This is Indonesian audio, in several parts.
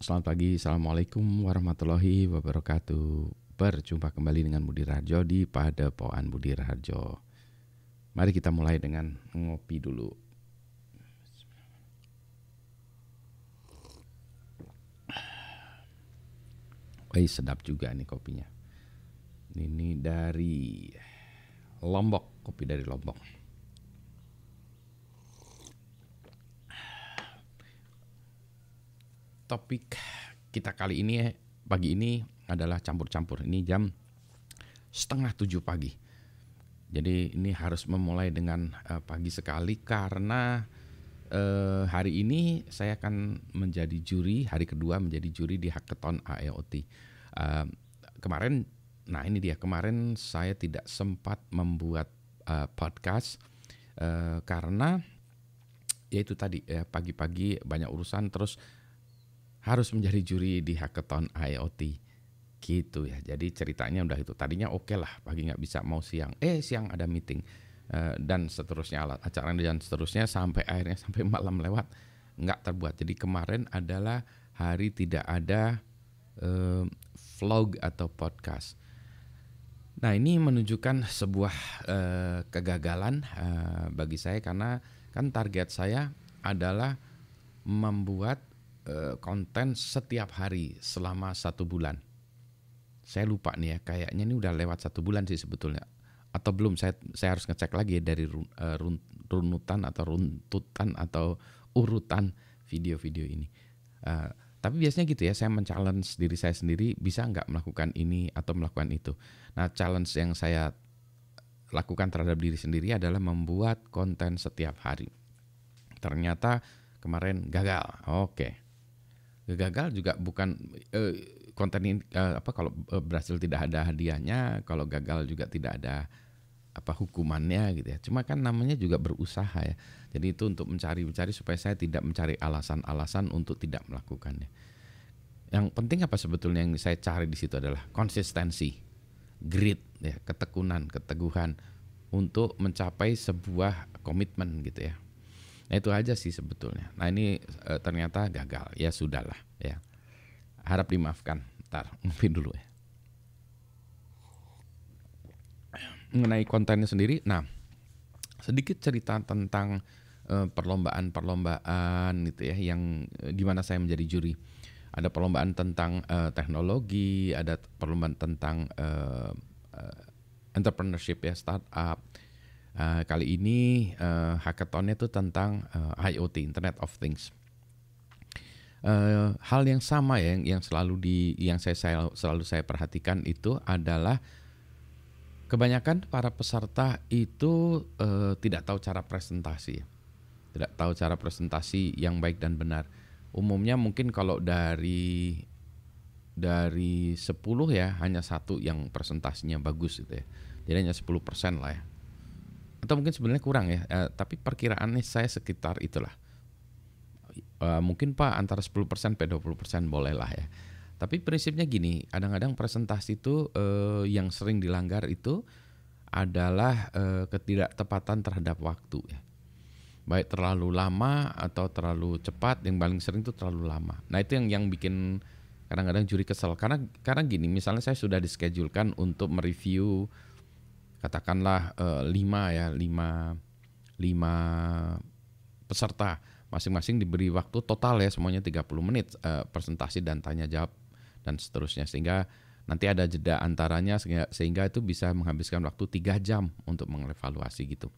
Selamat pagi, Assalamualaikum warahmatullahi wabarakatuh. Berjumpa kembali dengan Budi Raharjo di Padepokan Budi Raharjo. Mari kita mulai dengan ngopi dulu. Sedap juga nih kopinya. Ini dari Lombok, kopi dari Lombok. Topik kita kali ini pagi ini adalah campur-campur. Ini jam 6:30 pagi. Jadi ini harus memulai dengan pagi sekali karena hari ini saya akan menjadi juri, hari kedua menjadi juri di Hackathon AEOT. Kemarin saya tidak sempat membuat podcast karena ya itu tadi ya, pagi-pagi banyak urusan terus harus menjadi juri di Hackathon AEOT gitu ya. Jadi ceritanya udah itu. Tadinya oke lah pagi nggak bisa, mau siang. Siang ada meeting dan seterusnya, acara dan seterusnya sampai akhirnya sampai malam lewat nggak terbuat. Jadi kemarin adalah hari tidak ada vlog atau podcast. Nah ini menunjukkan sebuah kegagalan bagi saya karena kan target saya adalah membuat konten setiap hari selama 1 bulan. Saya lupa nih ya, kayaknya ini udah lewat 1 bulan sih sebetulnya. Atau belum, saya harus ngecek lagi ya dari runtutan atau urutan video-video ini. Tapi biasanya gitu ya, saya men-challenge diri saya sendiri, bisa nggak melakukan ini atau melakukan itu. Nah challenge yang saya lakukan terhadap diri sendiri adalah membuat konten setiap hari. Ternyata kemarin gagal. Oke. Gagal juga bukan konten ini kalau berhasil tidak ada hadiahnya, kalau gagal juga tidak ada hukumannya gitu ya. Cuma kan namanya juga berusaha ya. Jadi itu untuk mencari supaya saya tidak mencari alasan-alasan untuk tidak melakukannya. Yang penting apa sebetulnya yang saya cari di situ adalah konsistensi, grit ya, ketekunan, keteguhan untuk mencapai sebuah komitmen gitu ya. Nah itu aja sih sebetulnya. Nah ini ternyata gagal. Ya sudahlah ya. Harap dimaafkan. Ntar ngopi dulu ya. Mengenai kontennya sendiri. Nah sedikit cerita tentang perlombaan gitu ya. Yang dimana saya menjadi juri. Ada perlombaan tentang teknologi. Ada perlombaan tentang entrepreneurship ya, startup. Kali ini hackathonnya itu tentang IoT, Internet of Things. Hal yang sama ya, yang selalu saya perhatikan itu adalah kebanyakan para peserta itu tidak tahu cara presentasi, tidak tahu cara presentasi yang baik dan benar. Umumnya mungkin kalau dari 10 ya hanya 1 yang presentasinya bagus gitu ya. Jadi hanya 10% lah ya. Atau mungkin sebenarnya kurang ya, tapi perkiraannya saya sekitar itulah. Mungkin Pak antara 10% sampai 20% boleh lah ya. Tapi prinsipnya gini, kadang-kadang presentasi itu yang sering dilanggar itu adalah ketidaktepatan terhadap waktu ya. Baik terlalu lama atau terlalu cepat, yang paling sering itu terlalu lama. Nah itu yang bikin kadang-kadang juri kesel. Karena gini, misalnya saya sudah dischedule-kan untuk mereview katakanlah 5 peserta, masing-masing diberi waktu total ya semuanya 30 menit presentasi dan tanya jawab dan seterusnya, sehingga nanti ada jeda antaranya sehingga itu bisa menghabiskan waktu 3 jam untuk mengevaluasi gitu.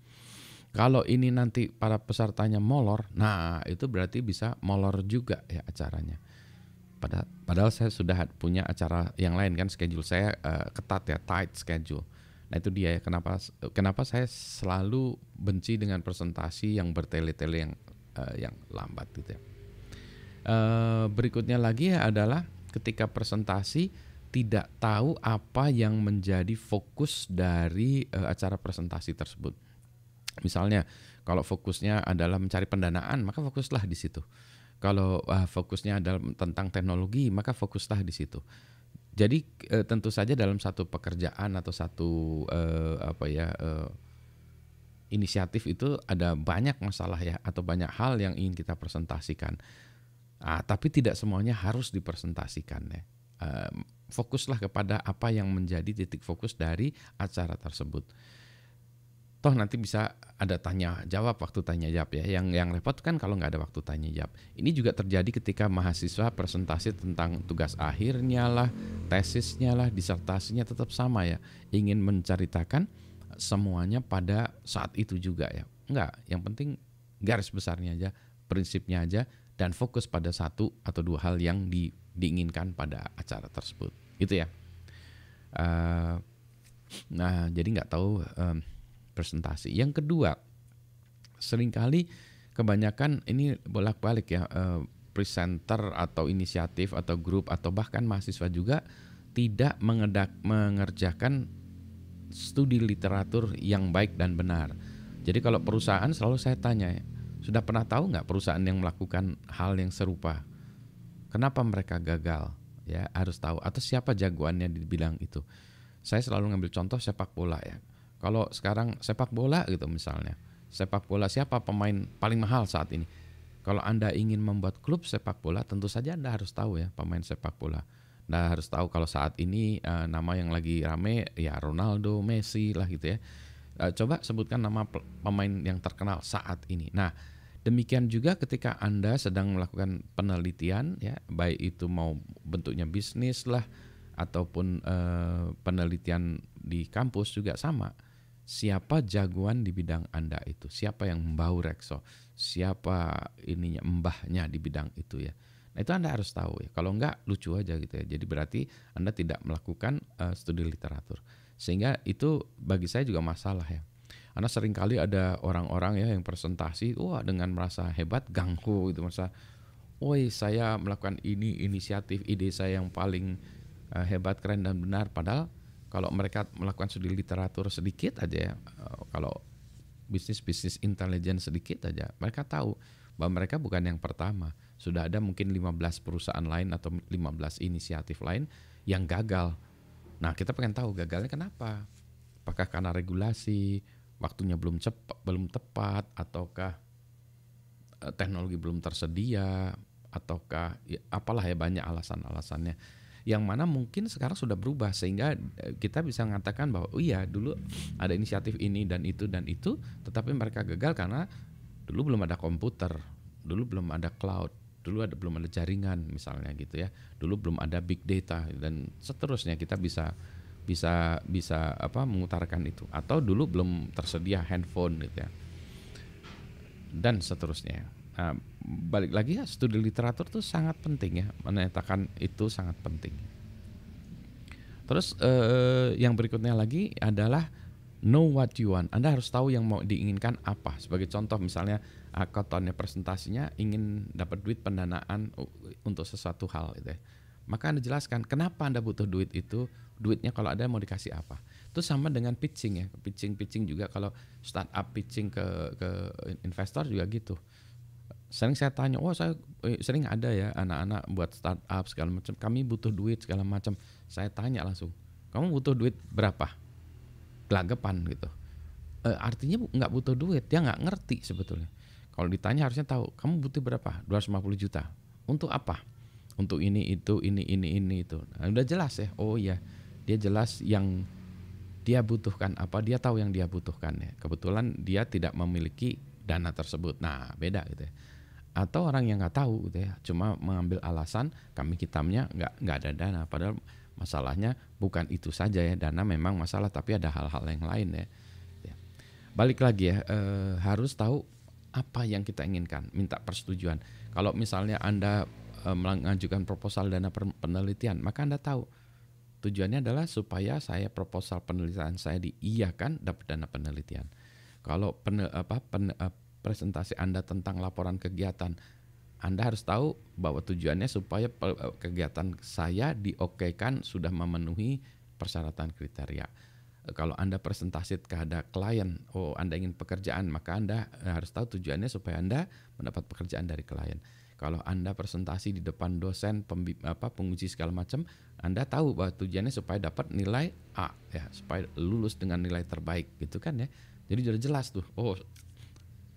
Kalau ini nanti para pesertanya molor, nah itu berarti bisa molor juga ya acaranya. Padahal saya sudah punya acara yang lain kan, schedule saya ketat ya, tight schedule. Nah itu dia ya, kenapa saya selalu benci dengan presentasi yang bertele-tele yang lambat gitu ya. Berikutnya lagi adalah ketika presentasi tidak tahu apa yang menjadi fokus dari acara presentasi tersebut. Misalnya kalau fokusnya adalah mencari pendanaan, maka fokuslah di situ. Kalau fokusnya adalah tentang teknologi, maka fokuslah di situ. Jadi tentu saja dalam satu pekerjaan atau satu inisiatif itu ada banyak masalah ya, atau banyak hal yang ingin kita presentasikan. Tapi tidak semuanya harus dipresentasikan ya. Fokuslah kepada apa yang menjadi titik fokus dari acara tersebut. Toh nanti bisa ada tanya jawab, waktu tanya jawab ya. Yang repot kan kalau nggak ada waktu tanya jawab. Ini juga terjadi ketika mahasiswa presentasi tentang tugas akhirnya lah, tesisnya lah, disertasinya tetap sama ya. Ingin menceritakan semuanya pada saat itu juga ya. Enggak, yang penting garis besarnya aja, prinsipnya aja, dan fokus pada satu atau dua hal yang diinginkan pada acara tersebut. Gitu ya. Nah, jadi nggak tahu presentasi. Yang kedua, seringkali kebanyakan ini bolak-balik ya, presenter atau inisiatif atau grup atau bahkan mahasiswa juga tidak mengerjakan studi literatur yang baik dan benar. Jadi kalau perusahaan selalu saya tanya, sudah pernah tahu nggak perusahaan yang melakukan hal yang serupa? Kenapa mereka gagal? Ya harus tahu. Atau siapa jagoannya di bidang itu? Saya selalu ngambil contoh sepak bola ya. Kalau sekarang sepak bola gitu misalnya, sepak bola siapa pemain paling mahal saat ini? Kalau Anda ingin membuat klub sepak bola, tentu saja Anda harus tahu ya pemain sepak bola. Anda harus tahu kalau saat ini nama yang lagi rame ya Ronaldo, Messi lah gitu ya. Coba sebutkan nama pemain yang terkenal saat ini. Nah, demikian juga ketika Anda sedang melakukan penelitian ya, baik itu mau bentuknya bisnis lah ataupun penelitian di kampus juga sama. Siapa jagoan di bidang Anda itu? Siapa yang membau rekso? Siapa ininya mbahnya di bidang itu ya? Nah, itu Anda harus tahu ya. Kalau enggak lucu aja gitu ya. Jadi berarti Anda tidak melakukan studi literatur. Sehingga itu bagi saya juga masalah ya. Karena seringkali ada orang-orang ya yang presentasi dengan merasa hebat, ganggu gitu, merasa woi saya melakukan ini, inisiatif, ide saya yang paling hebat, keren dan benar, padahal kalau mereka melakukan studi literatur sedikit aja ya, kalau bisnis intelijen sedikit aja, mereka tahu bahwa mereka bukan yang pertama. Sudah ada mungkin 15 perusahaan lain atau 15 inisiatif lain yang gagal. Nah, kita pengen tahu gagalnya kenapa? Apakah karena regulasi, waktunya belum tepat, ataukah teknologi belum tersedia, ataukah ya, apalah ya, banyak alasan-alasannya. Yang mana mungkin sekarang sudah berubah sehingga kita bisa mengatakan bahwa iya dulu ada inisiatif ini dan itu, tetapi mereka gagal karena dulu belum ada komputer, dulu belum ada cloud, dulu belum ada jaringan misalnya gitu ya, dulu belum ada big data dan seterusnya. Kita bisa mengutarakan itu, atau dulu belum tersedia handphone gitu ya, dan seterusnya. Nah, balik lagi ya, studi literatur itu sangat penting ya, menyatakan itu sangat penting. Terus yang berikutnya lagi adalah know what you want. Anda harus tahu yang mau diinginkan apa. Sebagai contoh misalnya hackathonnya, presentasinya ingin dapat duit pendanaan untuk sesuatu hal gitu ya. Maka Anda jelaskan kenapa Anda butuh duit itu, duitnya kalau ada mau dikasih apa. Itu sama dengan pitching ya, pitching juga kalau startup pitching ke investor juga gitu. Sering saya tanya, saya sering ada ya anak-anak buat startup segala macam, kami butuh duit segala macam. Saya tanya langsung, kamu butuh duit berapa? Gelagapan gitu. Artinya nggak butuh duit, dia nggak ngerti sebetulnya. Kalau ditanya harusnya tahu, kamu butuh berapa? 250 juta. Untuk apa? Untuk ini itu. Nah, udah jelas ya. Oh iya, dia jelas yang dia butuhkan apa, dia tahu yang dia butuhkan ya. Kebetulan dia tidak memiliki dana tersebut. Nah, beda gitu ya. Atau orang yang nggak tahu gitu ya, cuma mengambil alasan kami hitamnya nggak ada dana, padahal masalahnya bukan itu saja ya, dana memang masalah tapi ada hal-hal yang lain ya. Balik lagi ya, harus tahu apa yang kita inginkan, minta persetujuan. Kalau misalnya Anda mengajukan proposal dana penelitian, maka Anda tahu tujuannya adalah supaya saya proposal penelitian saya diiyakan, dapat dana penelitian. Kalau presentasi Anda tentang laporan kegiatan, Anda harus tahu bahwa tujuannya supaya kegiatan saya diokekan sudah memenuhi persyaratan kriteria. Kalau Anda presentasi kepada klien, Anda ingin pekerjaan, maka Anda harus tahu tujuannya supaya Anda mendapat pekerjaan dari klien. Kalau Anda presentasi di depan dosen, penguji segala macam, Anda tahu bahwa tujuannya supaya dapat nilai A ya, supaya lulus dengan nilai terbaik gitu kan ya. Jadi sudah jelas tuh.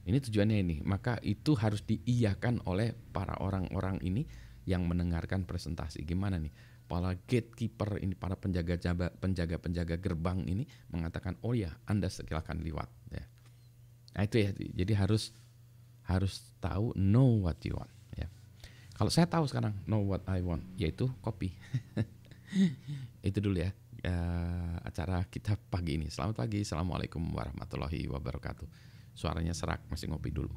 Ini tujuannya ini. Maka itu harus diiyakan oleh para orang-orang ini yang mendengarkan presentasi. Gimana nih? Para gatekeeper ini, para penjaga gerbang ini mengatakan, oh ya, Anda silakan lewat. Ya. Nah itu ya. Jadi harus tahu know what you want. Ya. Kalau saya tahu sekarang know what I want, yaitu kopi. Itu dulu ya acara kita pagi ini. Selamat pagi. Assalamualaikum warahmatullahi wabarakatuh. Suaranya serak, masih ngopi dulu.